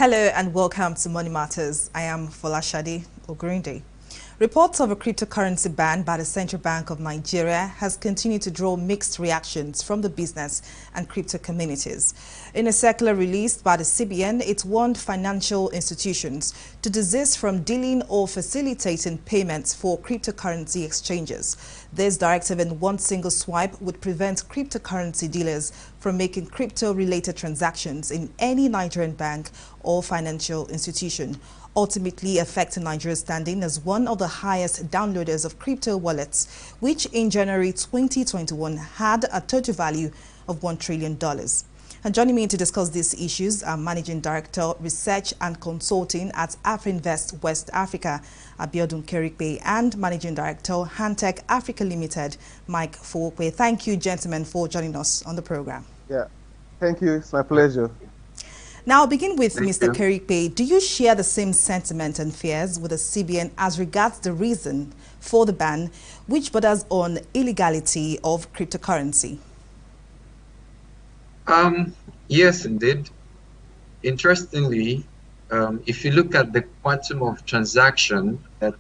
Hello and welcome to Money Matters. I am Folashade Ogurinde. Reports of a cryptocurrency ban by the Central Bank of Nigeria has continued to draw mixed reactions from the business and crypto communities. In a circular released by the CBN, it warned financial institutions to desist from dealing or facilitating payments for cryptocurrency exchanges. This directive in one single swipe would prevent cryptocurrency dealers from making crypto-related transactions in any Nigerian bank or financial institution, ultimately affecting Nigeria's standing as one of the highest downloaders of crypto wallets, which in January 2021 had a total value of $1 trillion. And joining me to discuss these issues are Managing Director, Research and Consulting at Afrinvest West Africa, Abiodun Kerikpe, and Managing Director, Hantech Africa Limited, Mike Fowokwe. Thank you, gentlemen, for joining us on the program. Yeah, thank you. It's my pleasure. Now, I'll begin with Mr. Kerikpe. Do you share the same sentiment and fears with the CBN as regards the reason for the ban, which borders on illegality of cryptocurrency? Yes, indeed. Interestingly, if you look at the quantum of transaction that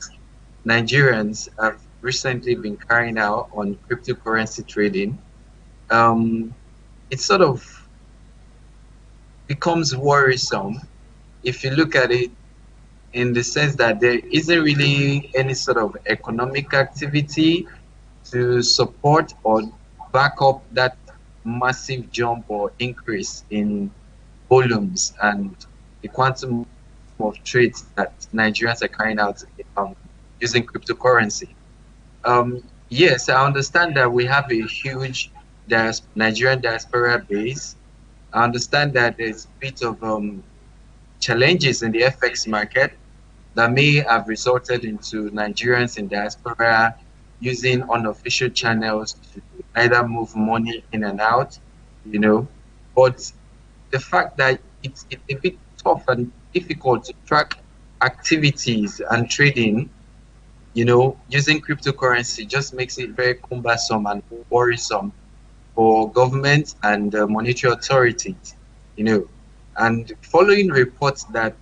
Nigerians have recently been carrying out on cryptocurrency trading, it sort of becomes worrisome if you look at it in the sense that there isn't really any sort of economic activity to support or back up that massive jump or increase in volumes and the quantum of trades that Nigerians are carrying out using cryptocurrency. Yes, I understand that we have a huge Nigerian diaspora base. I understand that there's a bit of challenges in the FX market that may have resulted into Nigerians in diaspora using unofficial channels to either move money in and out, but the fact that it's a bit tough and difficult to track activities and trading, using cryptocurrency just makes it very cumbersome and worrisome for government and monetary authorities, and following reports that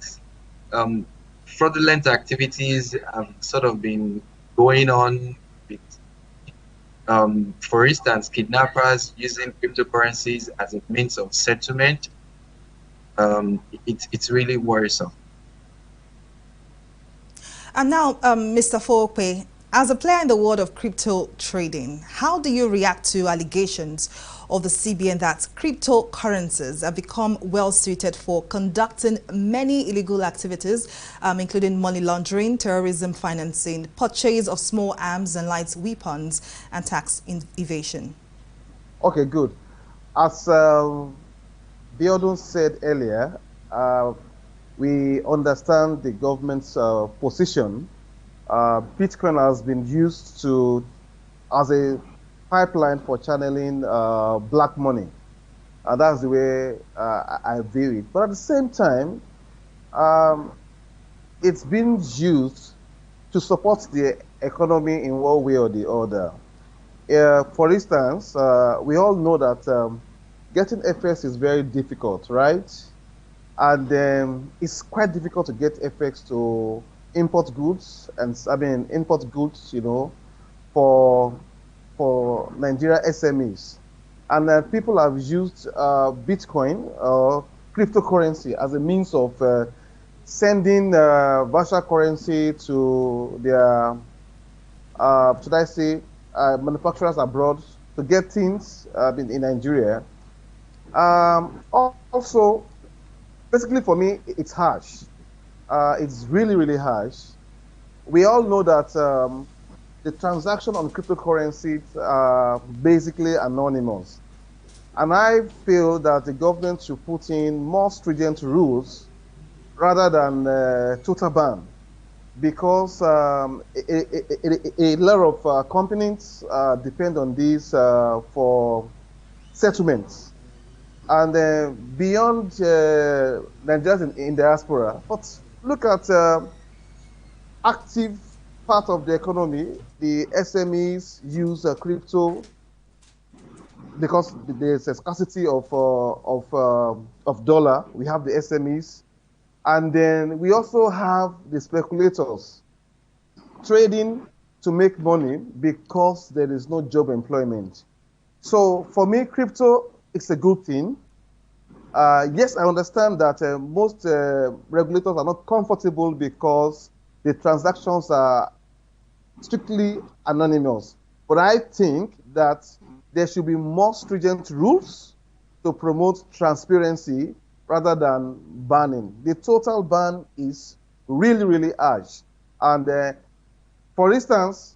fraudulent activities have sort of been going on with, for instance, kidnappers using cryptocurrencies as a means of settlement, it's really worrisome. And now, Mr. Fowokwe, as a player in the world of crypto trading, how do you react to allegations of the CBN that cryptocurrencies have become well suited for conducting many illegal activities, including money laundering, terrorism financing, purchase of small arms and light weapons, and tax evasion? Okay, good. As Biodun said earlier, we understand the government's position. Bitcoin has been used as a pipeline for channeling black money. That's the way I view it. But at the same time, it's been used to support the economy in one way or the other. For instance, we all know that getting FX is very difficult, right? And it's quite difficult to get FX to import goods, and import goods, for Nigeria SMEs. And people have used Bitcoin or cryptocurrency as a means of sending virtual currency to their, should I say, manufacturers abroad to get things in Nigeria. Also, basically for me, it's harsh. It's really, really harsh. We all know that the transaction on cryptocurrencies are basically anonymous. And I feel that the government should put in more stringent rules rather than total ban, because a lot of companies depend on this for settlements. And beyond Nigerians in diaspora, but look at active part of the economy. The SMEs use crypto because there's a scarcity of dollar. We have the SMEs And then we also have the speculators trading to make money because there is no job employment. So for me, crypto is a good thing. Yes, I understand that most regulators are not comfortable because the transactions are strictly anonymous. But I think that there should be more stringent rules to promote transparency rather than banning. The total ban is really, really harsh. And for instance,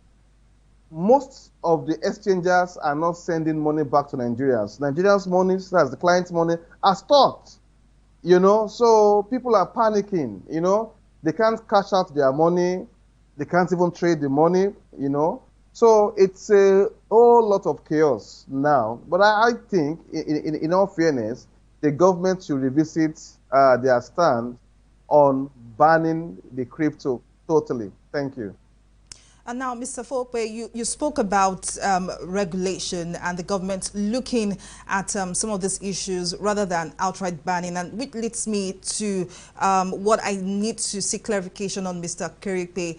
most of the exchangers are not sending money back to Nigerians. Nigerians' money, as the client's money, are stocked. So people are panicking. They can't cash out their money. They can't even trade the money. So it's a whole lot of chaos now. But I think, in all fairness, the government should revisit their stand on banning the crypto totally. Thank you. And now, Mr. Folpe, you spoke about regulation and the government looking at some of these issues rather than outright banning, and which leads me to what I need to seek clarification on, Mr. Kerikpe.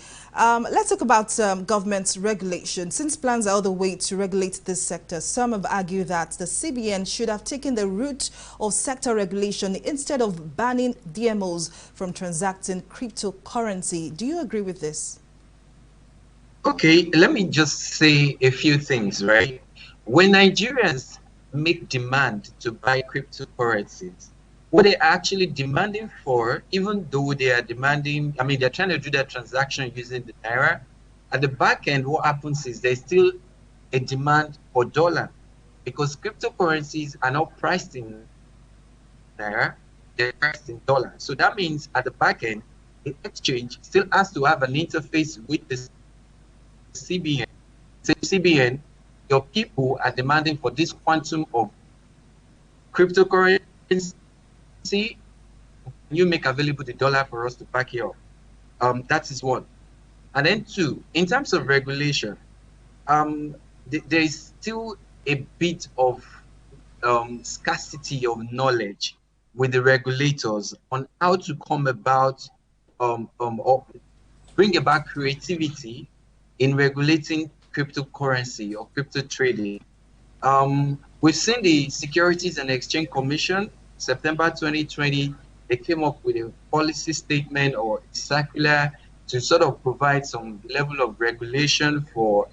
Let's talk about government regulation. Since plans are all the way to regulate this sector, some have argued that the CBN should have taken the route of sector regulation instead of banning DMOs from transacting cryptocurrency. Do you agree with this? Okay, let me just say a few things, right? When Nigerians make demand to buy cryptocurrencies, what they're actually demanding for, even though they are demanding, I mean, they're trying to do their transaction using the Naira, at the back end, what happens is there's still a demand for dollar because cryptocurrencies are not priced in Naira, they're priced in dollar. So that means at the back end, the exchange still has to have an interface with the CBN. Say CBN, your people are demanding for this quantum of cryptocurrency. You make available the dollar for us to back it up. That is one. And then two, in terms of regulation, there is still a bit of scarcity of knowledge with the regulators on how to come about or bring about creativity in regulating cryptocurrency or crypto trading. We've seen the Securities and Exchange Commission, September 2020, they came up with a policy statement or circular to sort of provide some level of regulation for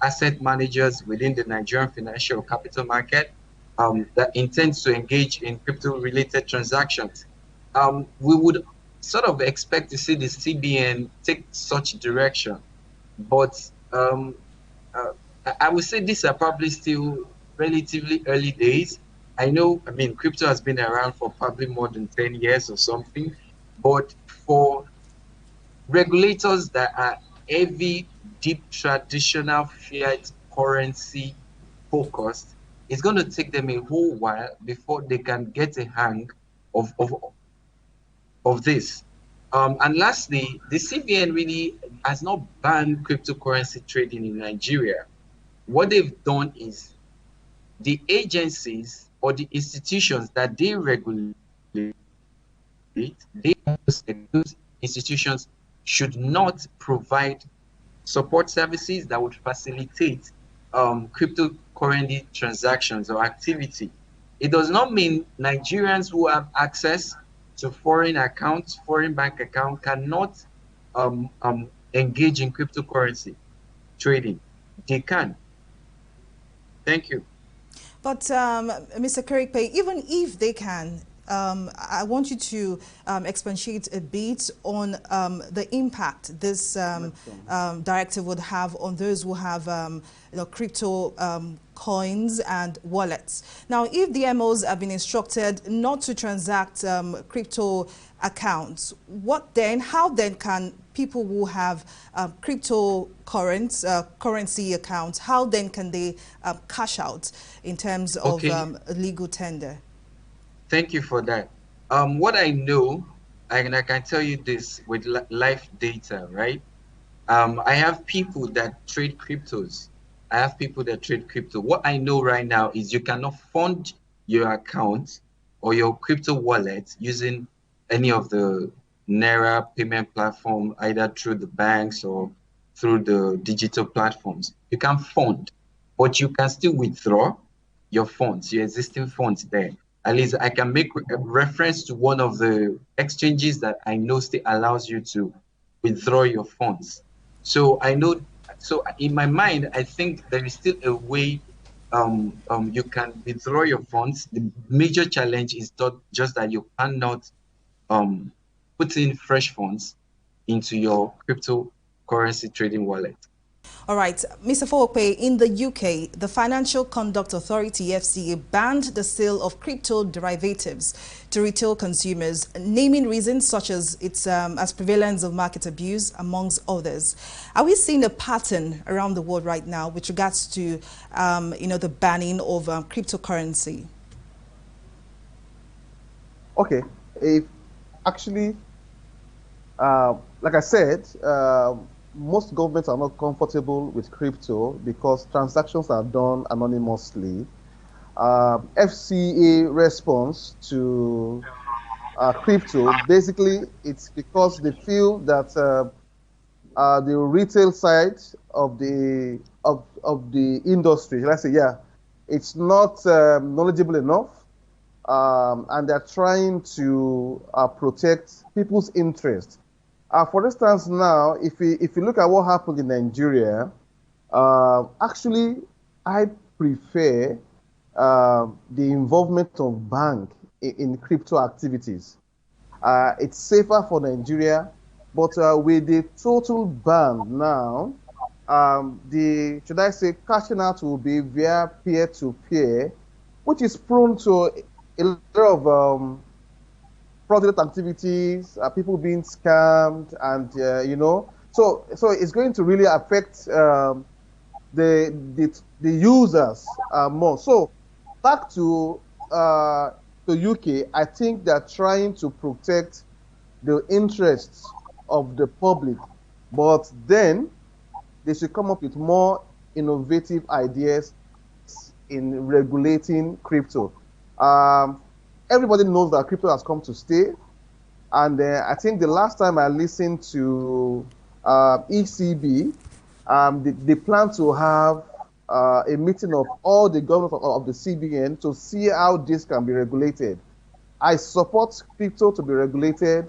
asset managers within the Nigerian financial capital market that intends to engage in crypto-related transactions. We would sort of expect to see the CBN take such direction, but I would say these are probably still relatively early days. I mean, crypto has been around for probably more than 10 years or something, but for regulators that are heavy, deep, traditional fiat currency focused, it's going to take them a whole while before they can get a hang of this. And lastly, the CBN really has not banned cryptocurrency trading in Nigeria. What they've done is the agencies or the institutions that they regulate, those institutions should not provide support services that would facilitate cryptocurrency transactions or activity. It does not mean Nigerians who have access to foreign accounts, foreign bank account, cannot engage in cryptocurrency trading. They can. Thank you. But Mr. Kerikpe, even if they can, I want you to expatiate a bit on the impact this directive would have on those who have crypto coins and wallets. Now, if the MOs have been instructed not to transact crypto accounts, how then can people who have currency accounts, how then can they cash out in terms of legal tender? Thank you for that. What I know, and I can tell you this with live data, right? I have people that trade cryptos. I have people that trade crypto. What I know right now is you cannot fund your account or your crypto wallet using any of the Naira payment platform, either through the banks or through the digital platforms. You can fund, but you can still withdraw your funds, your existing funds there. At least I can make a reference to one of the exchanges that I know still allows you to withdraw your funds. So I know, so in my mind, I think there is still a way you can withdraw your funds. The major challenge is not just that you cannot put in fresh funds into your cryptocurrency trading wallet. All right, Mr. Fowokpe, in the UK, the Financial Conduct Authority, FCA, banned the sale of crypto derivatives to retail consumers, naming reasons such as its as prevalence of market abuse, amongst others. Are we seeing a pattern around the world right now with regards to, the banning of cryptocurrency? Okay, if actually, like I said, most governments are not comfortable with crypto because transactions are done anonymously. FCA response to crypto, basically, it's because they feel that the retail side of the industry, let's say, yeah, it's not knowledgeable enough, and they're trying to protect people's interests. For instance, now, if you look at what happened in Nigeria, actually, I prefer the involvement of bank in crypto activities. It's safer for Nigeria, but with the total ban now, should I say, cashing out will be via peer-to-peer, which is prone to a lot of fraudulent activities, people being scammed, and so it's going to really affect the users more. So back to the UK, I think they're trying to protect the interests of the public, but then they should come up with more innovative ideas in regulating crypto. Everybody knows that crypto has come to stay. And I think the last time I listened to ECB, they plan to have a meeting of all the governors of the CBN to see how this can be regulated. I support crypto to be regulated,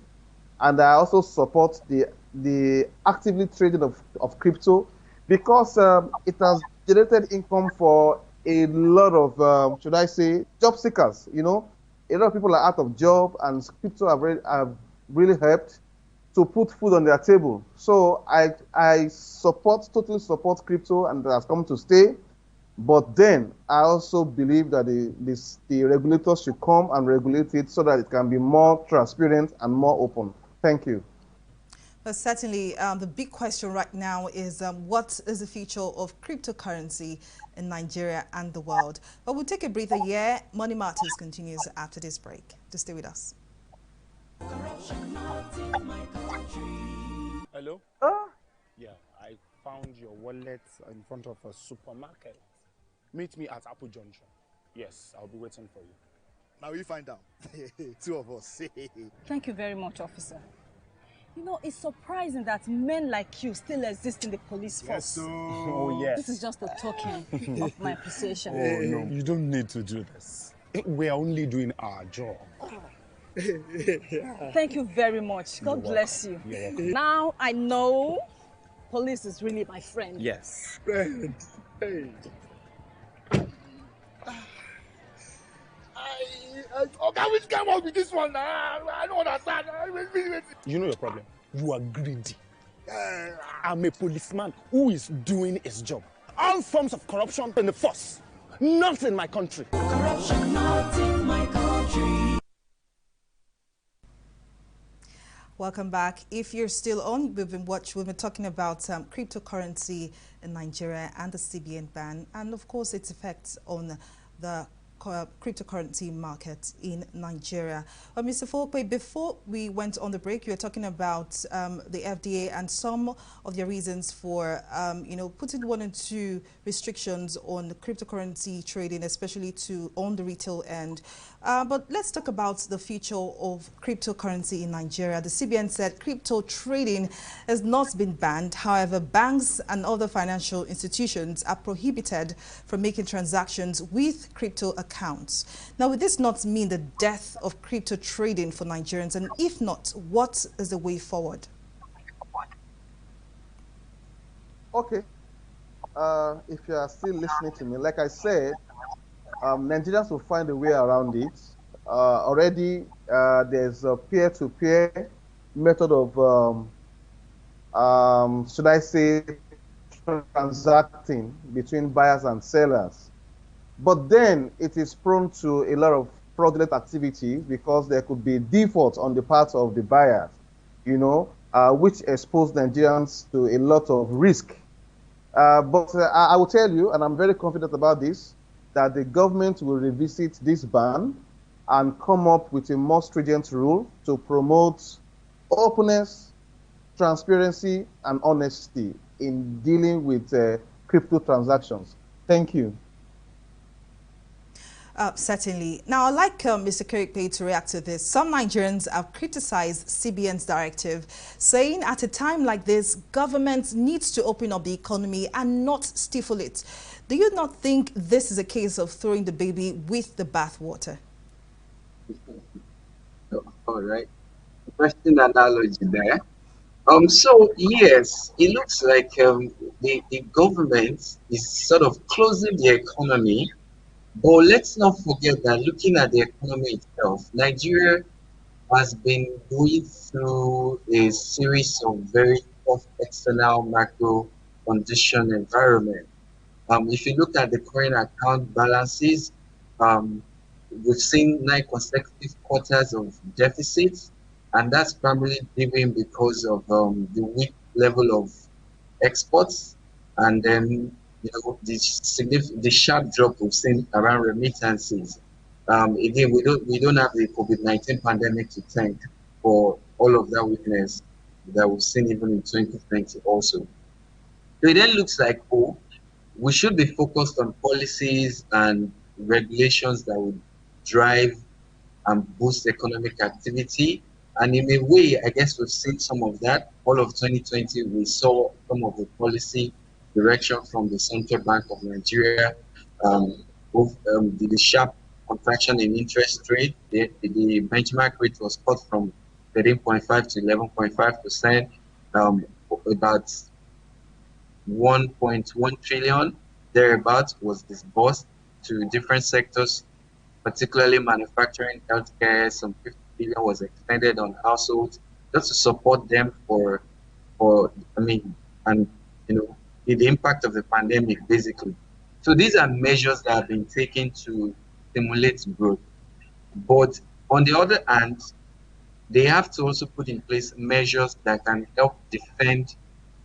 and I also support the actively trading of crypto because it has generated income for a lot of, should I say, job seekers. A lot of people are out of job, and crypto have really helped to put food on their table. So I totally support crypto, and it has come to stay. But then I also believe that the regulators should come and regulate it so that it can be more transparent and more open. Thank you. But certainly, the big question right now is what is the future of cryptocurrency in Nigeria and the world? But we'll take a breather here. Money Matters continues after this break. Just stay with us. Hello? Yeah, I found your wallet in front of a supermarket. Meet me at Apple Junction. Yes, I'll be waiting for you. Now we find out. Two of us. Thank you very much, officer. It's surprising that men like you still exist in the police force. Yes, so... Oh, yes. This is just a token of my appreciation. Oh, no, you don't need to do this. We're only doing our job. Thank you very much. God bless you. You're welcome. Now I know police is really my friend. Yes. Friend. Hey. Which game was with this one? I don't understand. You know your problem. You are greedy. I'm a policeman who is doing his job. All forms of corruption in the force. Not in my country. Corruption not in my country. Welcome back. If you're still on, we've been talking about cryptocurrency in Nigeria and the CBN ban, and of course its effects on the cryptocurrency market in Nigeria. Mr. Folkwe, before we went on the break, you were talking about the FDA and some of their reasons for, putting 1 or 2 restrictions on cryptocurrency trading, especially on the retail end. But let's talk about the future of cryptocurrency in Nigeria. The CBN said crypto trading has not been banned. However, banks and other financial institutions are prohibited from making transactions with crypto accounts. Now, would this not mean the death of crypto trading for Nigerians? And if not, what is the way forward? Okay. If you are still listening to me, like I said, Nigerians will find a way around it. Already, there's a peer-to-peer method of, should I say, transacting between buyers and sellers. But then it is prone to a lot of fraudulent activities because there could be defaults on the part of the buyers, which expose Nigerians to a lot of risk. But I will tell you, and I'm very confident about this, that the government will revisit this ban and come up with a more stringent rule to promote openness, transparency, and honesty in dealing with crypto transactions. Thank you. Certainly. Now, I'd like Mr. Kirikpe to react to this. Some Nigerians have criticized CBN's directive, saying at a time like this, government needs to open up the economy and not stifle it. Do you not think this is a case of throwing the baby with the bathwater? All right. Question analogy there. So yes, it looks like the government is sort of closing the economy. But let's not forget that looking at the economy itself, Nigeria has been going through a series of very tough external macro condition environment. If you look at the current account balances, um, we've seen 9 consecutive quarters of deficits, and that's primarily driven because of the weak level of exports, and then the sharp drop we've seen around remittances. Again, we don't have the COVID-19 pandemic to thank for all of that weakness that we've seen even in 2020 also. So it then looks like, we should be focused on policies and regulations that would drive and boost economic activity. And in a way, I guess we've seen some of that. All of 2020, we saw some of the policy direction from the Central Bank of Nigeria, the sharp contraction in interest rate. The benchmark rate was cut from 13.5 to 11.5%, about 1.1 trillion thereabouts was disbursed to different sectors, particularly manufacturing, healthcare. Some 50 billion was expended on households just to support them the impact of the pandemic, basically. So these are measures that have been taken to stimulate growth. But on the other hand, they have to also put in place measures that can help defend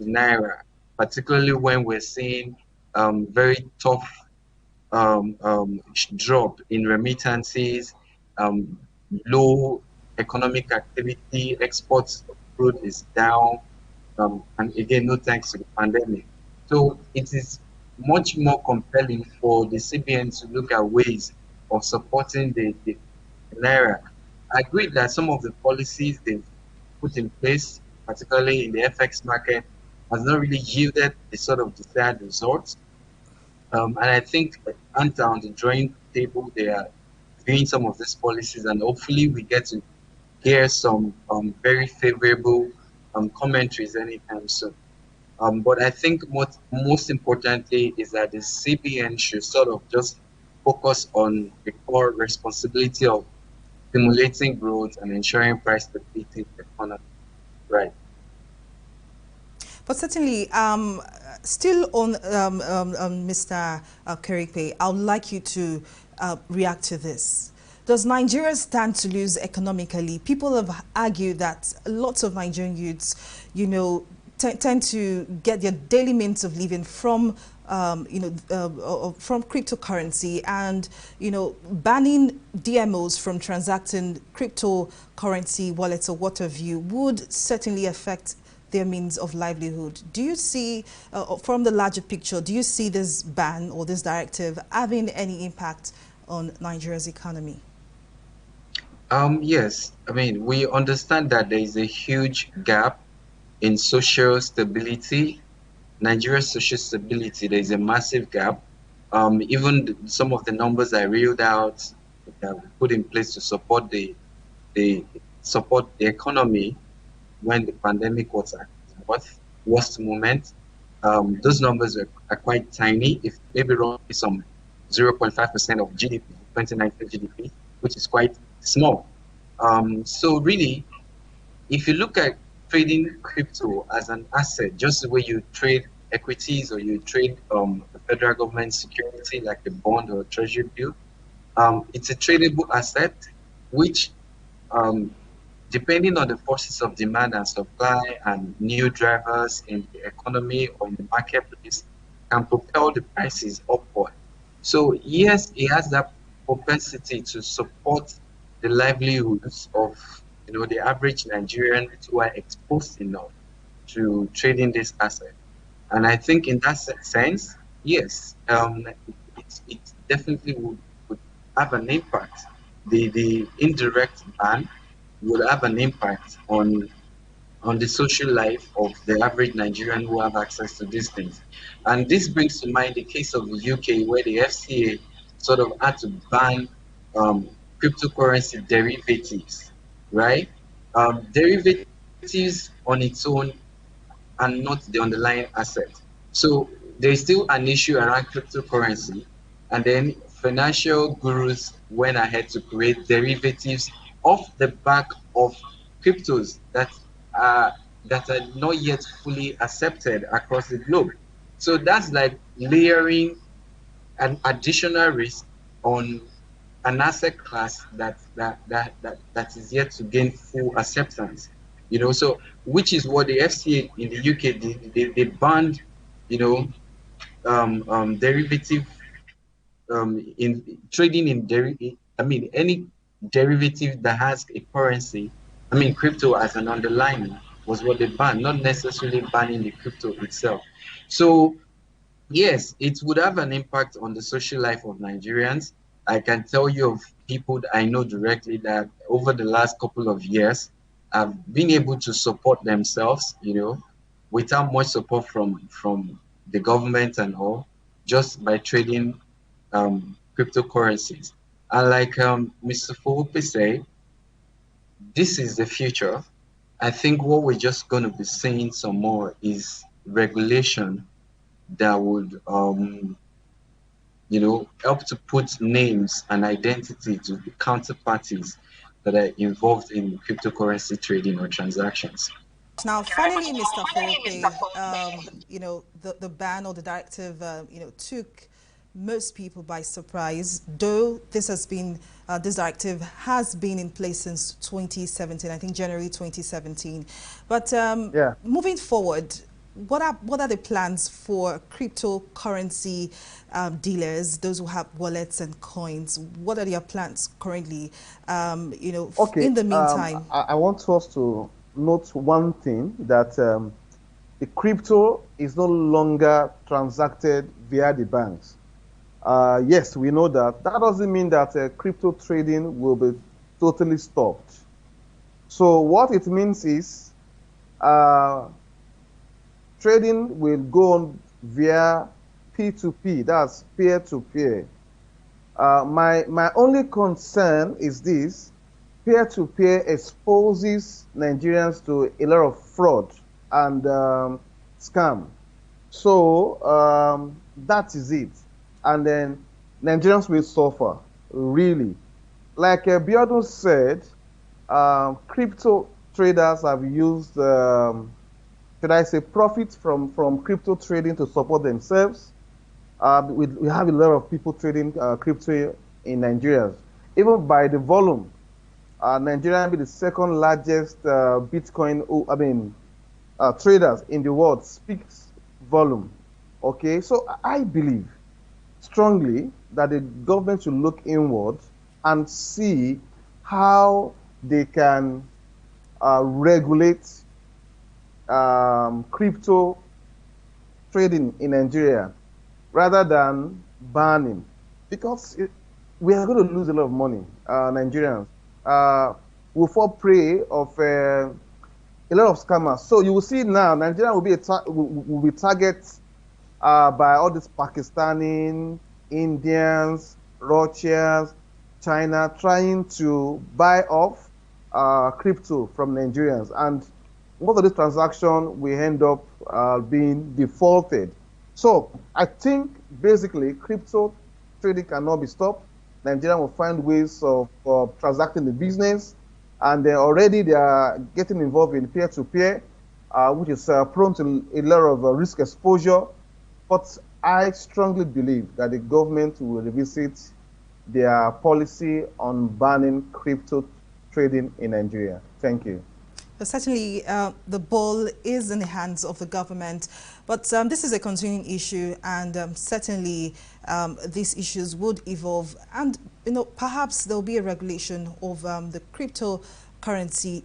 the naira, particularly when we're seeing very tough drop in remittances, low economic activity, exports of crude is down, and again, no thanks to the pandemic. So it is much more compelling for the CBN to look at ways of supporting the naira. I agree that some of the policies they've put in place, particularly in the FX market, has not really yielded the sort of desired results. And I think on the drawing table, they are viewing some of these policies, and hopefully we get to hear some very favorable commentaries anytime soon. But I think most importantly is that the CBN should sort of just focus on the core responsibility of stimulating growth and ensuring price stability in the economy. Right. But certainly, still on Mr. Kirikpe, I would like you to react to this. Does Nigeria stand to lose economically? People have argued that lots of Nigerian youths, tend to get their daily means of living from from cryptocurrency, and banning DMOs from transacting cryptocurrency wallets or what have you would certainly affect their means of livelihood. Do you see, from the larger picture, do you see this ban or this directive having any impact on Nigeria's economy? Yes, I mean, we understand that there is a huge gap in social stability. Nigeria's social stability, there is a massive gap. Even some of the numbers I reeled out that we put in place to support the economy when the pandemic was at its worst moment, those numbers are quite tiny, if maybe roughly some 0.5% of GDP, 2019 GDP, which is quite small. So really, if you look at trading crypto as an asset, just the way you trade equities or you trade the federal government security like a bond or a treasury bill, it's a tradable asset which, depending on the forces of demand and supply and new drivers in the economy or in the marketplace, can propel the prices upward. So yes, it has that propensity to support the livelihoods of the average Nigerians who are exposed enough to trading this asset. And I think in that sense, yes, it definitely would have an impact. The indirect ban would have an impact on the social life of the average Nigerian who have access to these things. And this brings to mind the case of the UK, where the FCA sort of had to ban cryptocurrency derivatives, right? Derivatives on its own and not the underlying asset. So there's still an issue around cryptocurrency, and then financial gurus went ahead to create derivatives off the back of cryptos that are not yet fully accepted across the globe. So that's like layering an additional risk on an asset class that is yet to gain full acceptance. So which is what the FCA in the UK did. They banned, derivative in trading in any derivative that has a currency, crypto as an underlying was what they banned, not necessarily banning the crypto itself. So yes, it would have an impact on the social life of Nigerians. I can tell you of people that I know directly that over the last couple of years have been able to support themselves, without much support from the government and all, just by trading cryptocurrencies. And like Mr. Fowope said, this is the future. I think what we're just going to be seeing some more is regulation that would help to put names and identity to the counterparties that are involved in cryptocurrency trading or transactions. Now, finally, Mr. Fowope, the ban or the directive, took most people by surprise, though this directive has been in place since 2017, I think January 2017. But moving forward, what are the plans for cryptocurrency dealers, those who have wallets and coins? What are their plans currently? In the meantime, I want us to note one thing, that the crypto is no longer transacted via the banks. Yes, we know that. That doesn't mean that crypto trading will be totally stopped. So what it means is trading will go on via P2P, that's peer-to-peer. My only concern is this: peer-to-peer exposes Nigerians to a lot of fraud and scam. So that is it. And then Nigerians will suffer, really. Like Biodun said, crypto traders have used, should I say, profit from crypto trading to support themselves. We have a lot of people trading crypto in Nigeria. Even by the volume, Nigeria will be the second largest Bitcoin, traders in the world. Speaks volume Okay, so I believe strongly that the government should look inward and see how they can regulate crypto trading in Nigeria rather than banning, because we are going to lose a lot of money, Nigerians. Will fall prey of a lot of scammers. So you will see now, Nigeria will be will be target by all these Pakistani, Indians, Russians, China, trying to buy off crypto from Nigerians. And most of this transaction will end up being defaulted. So I think basically crypto trading cannot be stopped. Nigeria will find ways of transacting the business, and already they are getting involved in peer-to-peer, which is prone to a lot of risk exposure. But I strongly believe that the government will revisit their policy on banning crypto trading in Nigeria. Thank you. But certainly, the ball is in the hands of the government, but this is a continuing issue, and certainly these issues would evolve, and perhaps there will be a regulation of the cryptocurrency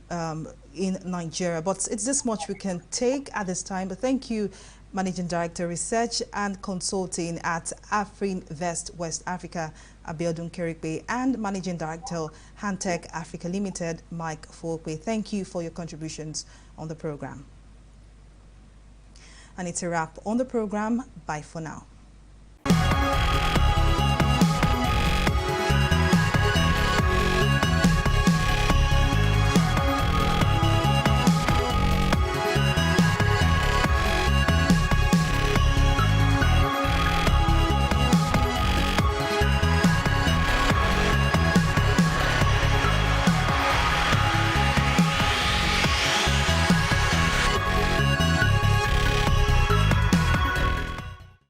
in Nigeria. But it's this much we can take at this time. But thank you, Managing Director, Research and Consulting at Afrinvest West Africa, Abiodun Kerikpe, and Managing Director, Hantech Africa Limited, Mike Folkwe. Thank you for your contributions on the program. And it's a wrap on the program. Bye for now.